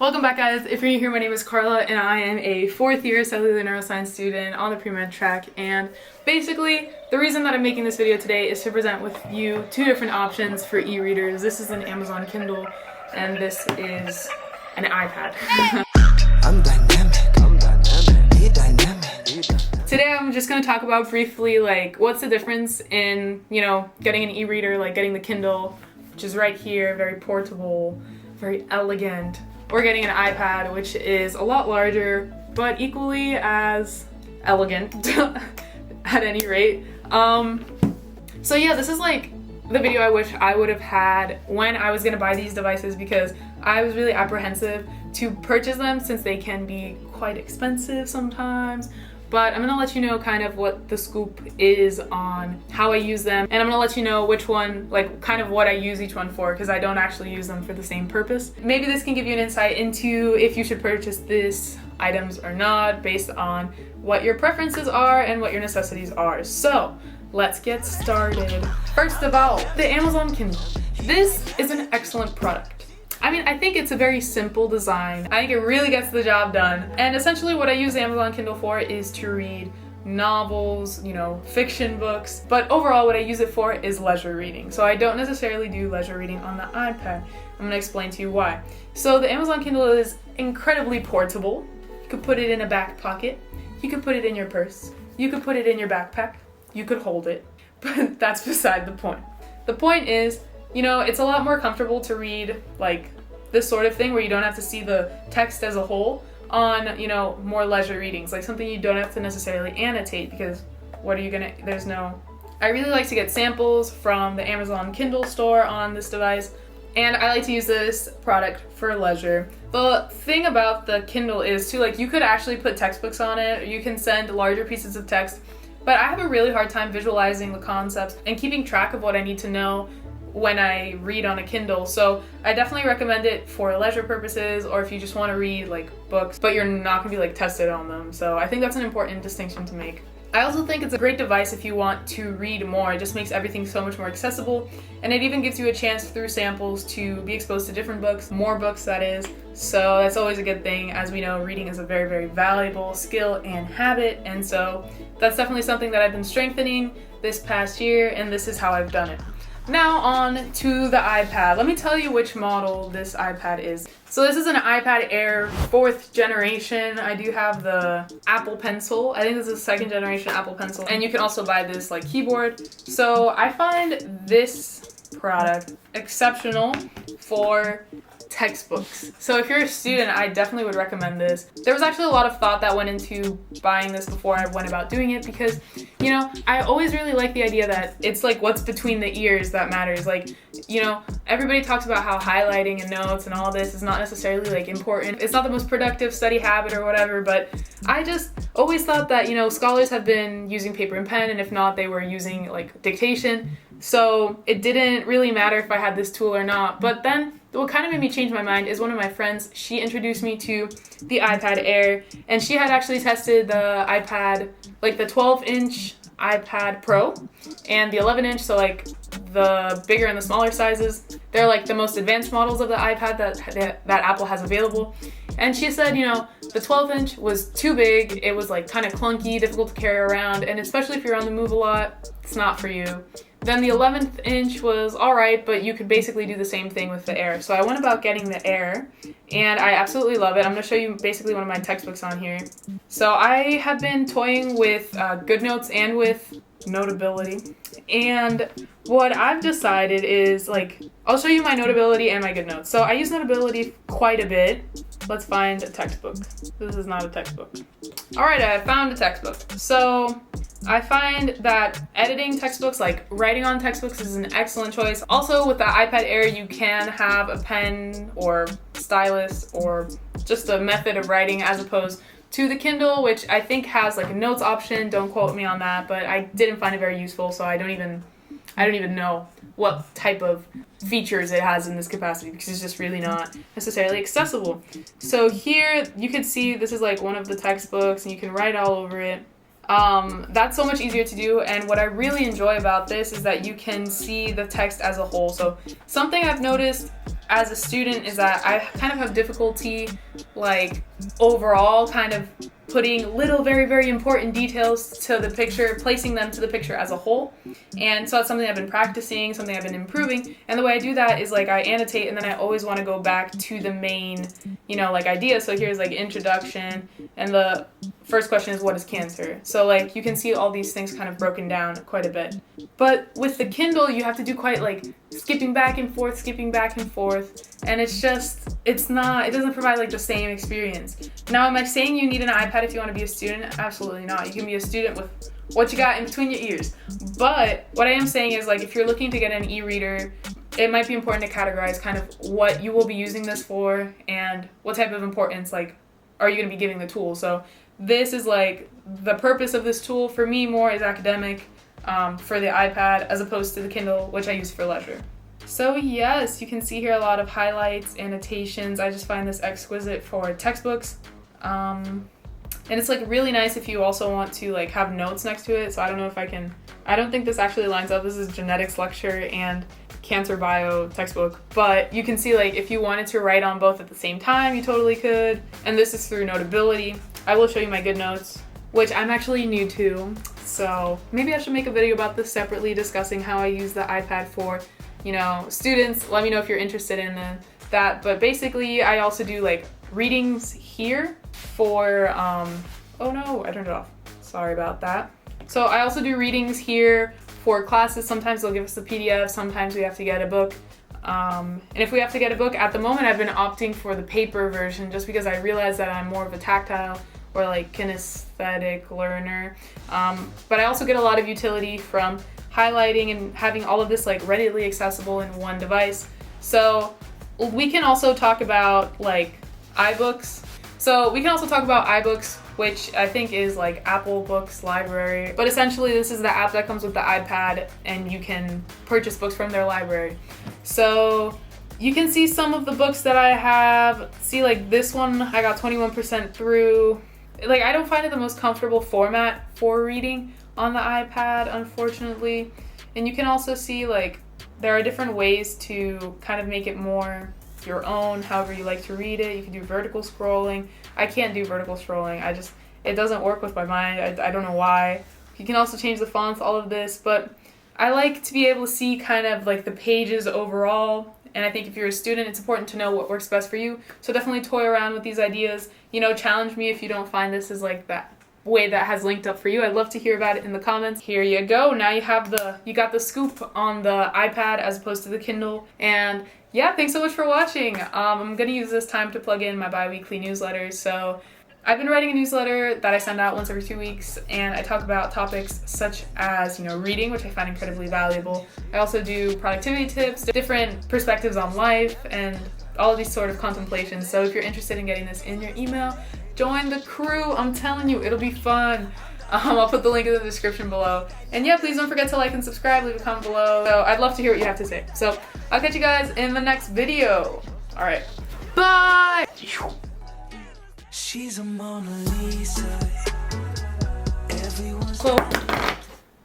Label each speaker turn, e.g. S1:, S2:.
S1: Welcome back, guys. If you're new here, my name is Karla and I am a 4th year cellular neuroscience student on the pre-med track, and basically the reason that I'm making this video today is to present with you two different options for e-readers. This is an Amazon Kindle and this is an iPad. Today I'm just going to talk about briefly what's the difference in, getting an e-reader, like getting the Kindle, which is right here, very portable, very elegant, or getting an iPad, which is a lot larger, but equally as elegant at any rate. So yeah, this is like the video I wish I would have had when I was gonna buy these devices, because I was really apprehensive to purchase them since they can be quite expensive sometimes. But I'm gonna let you know kind of what the scoop is on how I use them, and I'm gonna let you know which one, kind of what I use each one for, because I don't actually use them for the same purpose. Maybe this can give you an insight into if you should purchase these items or not, based on what your preferences are and what your necessities are. So let's get started. First of all, the Amazon Kindle. This is an excellent product. I think it's a very simple design. I think it really gets the job done. And essentially what I use the Amazon Kindle for is to read novels, fiction books. But overall what I use it for is leisure reading. So I don't necessarily do leisure reading on the iPad. I'm gonna explain to you why. So the Amazon Kindle is incredibly portable. You could put it in a back pocket. You could put it in your purse. You could put it in your backpack. You could hold it. But that's beside the point. The point is, it's a lot more comfortable to read this sort of thing where you don't have to see the text as a whole on, more leisure readings, like something you don't have to necessarily annotate, because I really like to get samples from the Amazon Kindle store on this device, and I like to use this product for leisure. The thing about the Kindle is too, you could actually put textbooks on it, or you can send larger pieces of text, but I have a really hard time visualizing the concepts and keeping track of what I need to know when I read on a Kindle. So I definitely recommend it for leisure purposes, or if you just want to read books, but you're not gonna be tested on them. So I think that's an important distinction to make. I also think it's a great device if you want to read more. It just makes everything so much more accessible, and it even gives you a chance through samples to be exposed to different books, more books that is. So that's always a good thing. As we know, reading is a very, very valuable skill and habit, and so that's definitely something that I've been strengthening this past year, and this is how I've done it. Now on to the iPad. Let me tell you which model this iPad is. So this is an iPad Air 4th generation. I do have the Apple Pencil. I think this is 2nd generation Apple Pencil. And you can also buy this keyboard. So I find this product exceptional for textbooks. So if you're a student, I definitely would recommend this. There was actually a lot of thought that went into buying this before I went about doing it, because I always really like the idea that it's what's between the ears that matters. Everybody talks about how highlighting and notes and all this is not necessarily important. It's not the most productive study habit or whatever, but I just always thought that scholars have been using paper and pen, and if not, they were using dictation. So it didn't really matter if I had this tool or not. But then what kind of made me change my mind is one of my friends. She introduced me to the iPad Air, and she had actually tested the iPad, the 12-inch iPad Pro and the 11-inch, so the bigger and the smaller sizes. They're the most advanced models of the iPad that Apple has available. And she said, the 12-inch was too big. It was kind of clunky, difficult to carry around, and especially if you're on the move a lot, it's not for you. Then the 11th inch was alright, but you could basically do the same thing with the Air. So I went about getting the Air, and I absolutely love it. I'm going to show you basically one of my textbooks on here. So I have been toying with GoodNotes and with Notability. And what I've decided is, I'll show you my Notability and my GoodNotes. So I use Notability quite a bit. Let's find a textbook. This is not a textbook. Alright, I found a textbook. So I find that editing textbooks, writing on textbooks, is an excellent choice. Also, with the iPad Air, you can have a pen or stylus or just a method of writing, as opposed to the Kindle, which I think has a notes option. Don't quote me on that, but I didn't find it very useful, so I don't even know what type of features it has in this capacity, because it's just really not necessarily accessible. So here you can see this is one of the textbooks, and you can write all over it. That's so much easier to do, and what I really enjoy about this is that you can see the text as a whole. So something I've noticed as a student is that I kind of have difficulty, like, overall kind of putting little very important details to the picture, placing them to the picture as a whole. And so that's something I've been practicing, something I've been improving. And the way I do that is, like, I annotate, and then I always want to go back to the main, you know, like, idea. So here's, like, introduction, and the first question is, what is cancer? So, like, you can see all these things kind of broken down quite a bit. But with the Kindle, you have to do quite, like, skipping back and forth, and it doesn't provide, like, the same experience. Now, am I saying you need an iPad if you want to be a student? Absolutely not. You can be a student with what you got in between your ears. But what I am saying is, like, if you're looking to get an e-reader, it might be important to categorize kind of what you will be using this for and what type of importance, like, are you going to be giving the tool. So this is, like, the purpose of this tool for me more is academic, for the iPad, as opposed to the Kindle, which I use for leisure. So yes, you can see here a lot of highlights, annotations. I just find this exquisite for textbooks. And it's, like, really nice if you also want to, like, have notes next to it. So I don't know if I don't think this actually lines up. This is genetics lecture and cancer bio textbook, but you can see, like, if you wanted to write on both at the same time, you totally could. And this is through Notability. I will show you my good notes, which I'm actually new to. So maybe I should make a video about this separately, discussing how I use the iPad for, you know, students. Let me know if you're interested in that. But basically, I also do, like, readings here for, oh no, I turned it off. Sorry about that. So I also do readings here for classes. Sometimes they'll give us the PDF, sometimes we have to get a book. And if we have to get a book, at the moment I've been opting for the paper version just because I realize that I'm more of a tactile or, like, kinesthetic learner. But I also get a lot of utility from highlighting and having all of this, like, readily accessible in one device. So we can also talk about, like, iBooks. So we can also talk about iBooks, which I think is, like, Apple Books Library. But essentially this is the app that comes with the iPad, and you can purchase books from their library. So you can see some of the books that I have. See, like, this one I got 21% through. Like, I don't find it the most comfortable format for reading on the iPad, unfortunately. And you can also see, like, there are different ways to kind of make it more your own, however you like to read it. You can do vertical scrolling. I can't do vertical scrolling. It doesn't work with my mind. I don't know why. You can also change the fonts, all of this, but I like to be able to see kind of, like, the pages overall. And I think if you're a student, it's important to know what works best for you. So definitely toy around with these ideas. You know, challenge me if you don't find this is, like, that way that has linked up for you. I'd love to hear about it in the comments. Here you go. Now you got the scoop on the iPad as opposed to the Kindle. And yeah, thanks so much for watching. I'm gonna use this time to plug in my bi-weekly newsletters. So I've been writing a newsletter that I send out once every 2 weeks, and I talk about topics such as, you know, reading, which I find incredibly valuable. I also do productivity tips, different perspectives on life, and all of these sort of contemplations. So if you're interested in getting this in your email, join the crew. I'm telling you, it'll be fun. I'll put the link in the description below. And yeah, please don't forget to like and subscribe, leave a comment below. So I'd love to hear what you have to say. So I'll catch you guys in the next video. All right, bye.
S2: She's a Mona Lisa. Everyone's
S1: Close.